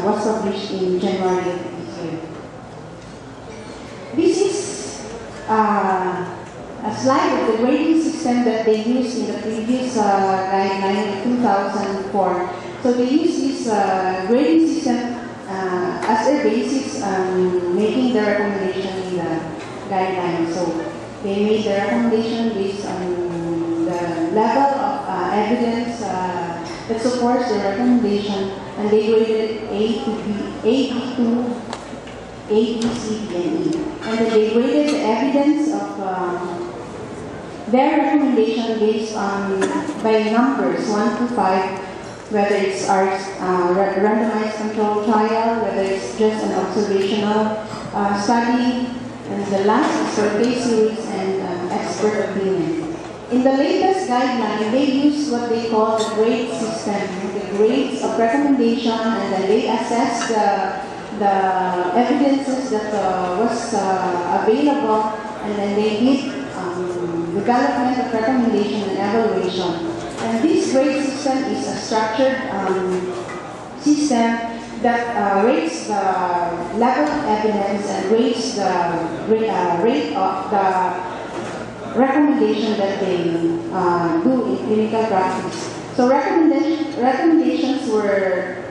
was published in January of this year. This is a slide of the grading system that they used in the previous guideline in 2004. So they used this grading system as a basis making the recommendation in the guideline. So they made the recommendation based on the level of evidence that supports the recommendation, and they graded A to B, A, B to A, B, C, D, and E. And then they graded the evidence of their recommendation based on by numbers 1 to 5, whether it's randomized control trial, whether it's just an observational study, and the last is for case series and expert opinion. In the latest guideline, they use what they call the grade system, the grades of recommendation, and then they assess the evidences that was available, and then they did development of recommendation and evaluation. And this grade system is a structured system that rates the level of evidence and rates the rate of the recommendation that they do in clinical practice. So recommendations were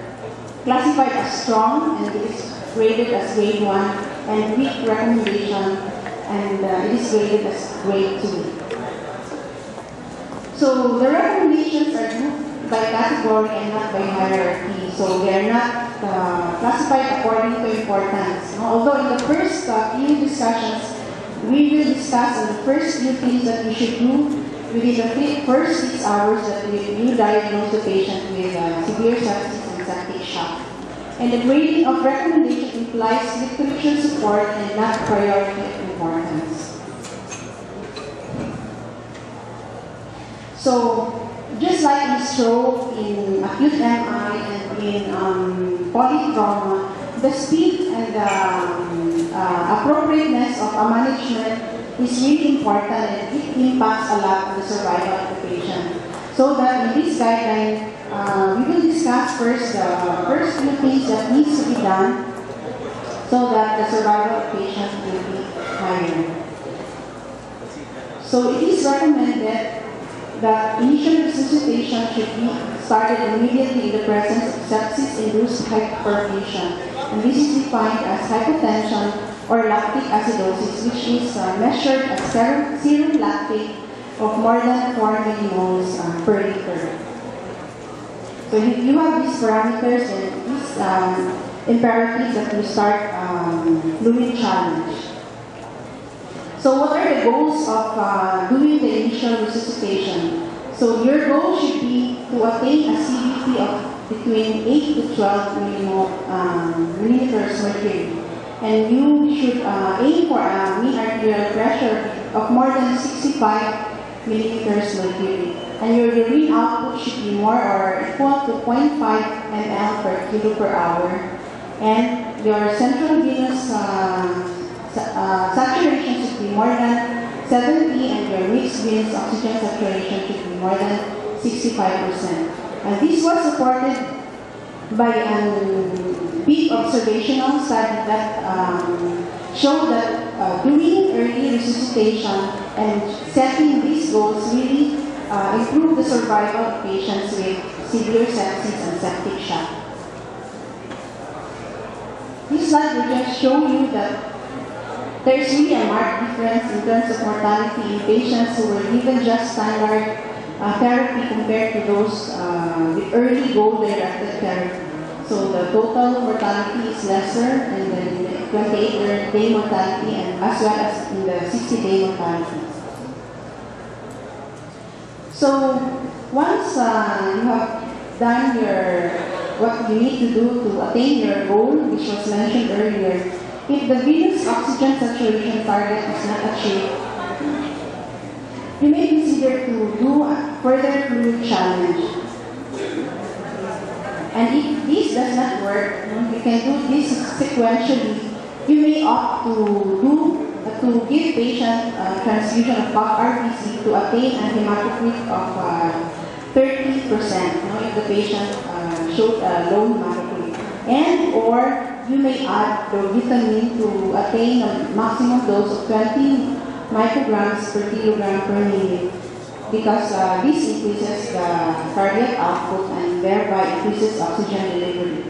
classified as strong, and it is graded as grade 1, and weak recommendation, and it is graded as grade 2. So the recommendations are grouped by category and not by hierarchy. So they are not classified according to importance. Although in the first few discussions, we will discuss on the first few things that we should do within the first 6 hours that you diagnose the patient with severe sepsis and septic shock. And the grading of recommendation implies literature support and not priority of importance. So, just like in stroke, in acute MI, and in polytrauma, the speed and the appropriateness of a management is really important, and it impacts a lot on the survival of the patient. So that in this guideline, we will discuss first the first few things that needs to be done so that the survival of the patient will be higher. So it is recommended that initial resuscitation should be started immediately in the presence of sepsis-induced hypertension. And this is defined as hypotension or lactic acidosis, which is measured as serum lactate of more than 4 millimoles per liter. So if you have these parameters and these imperatives that you start fluid challenge. So what are the goals of doing the initial resuscitation? So your goal should be to attain a CVP of between 8 to 12 millimeters mercury. And you should aim for a mean arterial pressure of more than 65 millimeters mercury. And your urine output should be more or equal to 0.5 ml per kilo per hour. And your central venous saturation should be more than 70, and your mixed venous oxygen saturation should be more than 65%. And this was supported by a big observational study that showed that doing early resuscitation and setting these goals really improve the survival of patients with severe sepsis and septic shock. This slide will just show you that there is really a marked difference in terms of mortality in patients who were given just standard therapy compared to those with early goal-directed therapy. So the total mortality is lesser, and then the 28-day mortality, and as well as in the 60-day mortality. So once you have done what you need to do to attain your goal, which was mentioned earlier, if the venous oxygen saturation target is not achieved, you may consider to do a further fluid challenge. And if this does not work, you can do this sequentially. You may opt to give patient transfusion of RBC to attain a hematocrit of 30%, if the patient showed a low hematocrit. and or you may add the vitamin to attain a maximum dose of 20 micrograms per kilogram per minute, because this increases the cardiac output and thereby increases oxygen delivery.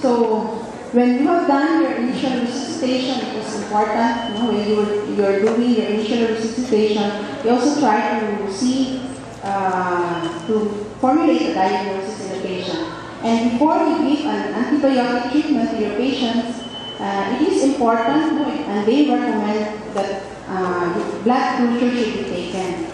So, when you have done your initial resuscitation, it is important, when you're doing your initial resuscitation, you also try to see, to formulate a diagnosis in the patient. And before you give an antibiotic treatment to your patients, it is important, and they recommend that blood culture should be taken.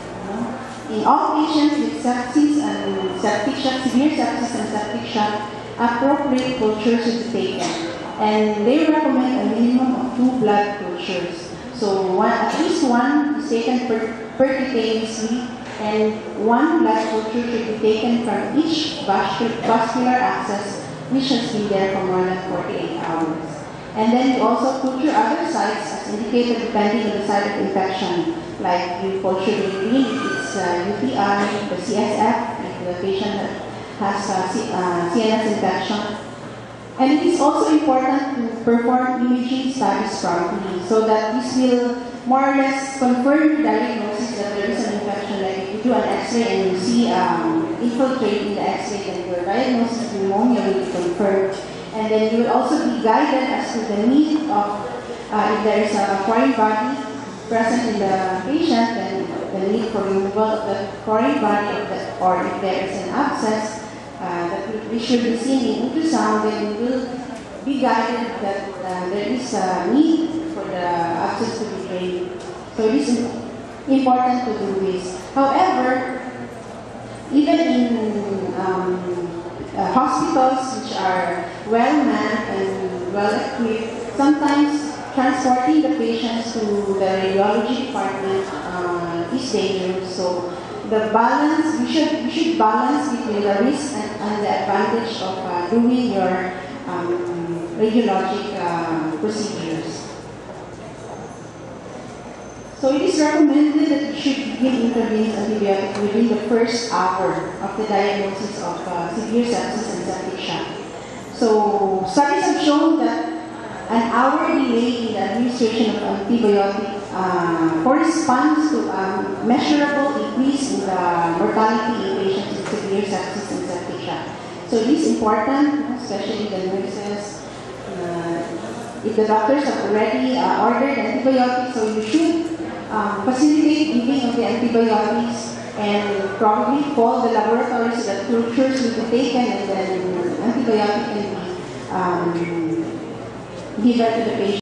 In all patients with sepsis and septic shock, severe sepsis and septic shock, appropriate culture should be taken. And they recommend a minimum of 2 blood cultures. So at least one is taken percutaneously, and 1 blood culture should be taken from each vascular access which has been there for more than 48 hours. And then you also culture other sites as indicated depending on the site of infection, like you culture the urine if it's UTI, the CSF if the patient has CNS infection. And it is also important to perform imaging studies promptly, so that this will more or less confirm your diagnosis that there is an infection. Like if you do an X-ray and you see infiltrate in the X-ray, then your diagnosis of pneumonia will be confirmed. And then you will also be guided as to the need of, if there is a foreign body present in the patient, then the need for removal of the foreign body, or if there is an abscess that we should be seen in ultrasound, then we will be guided that there is a need for the abscess to be drained. So it is important to do this. However, even in hospitals which are well-manned and well-equipped, sometimes transporting the patients to the radiology department is dangerous. So the balance, we should balance between the risk and the advantage of doing your radiologic procedures. So it is recommended that you should begin intravenous antibiotic within the first hour of the diagnosis of severe sepsis and septic shock. So studies have shown that an hour delay in the administration of antibiotic corresponds to a measurable increase in the mortality in patients with severe sepsis and septic shock. So it is important, especially the nurses, if the doctors have already ordered antibiotics, so you should facilitate giving of the antibiotics and probably call the laboratories so that cultures will be taken and then antibiotic can be given to the patient.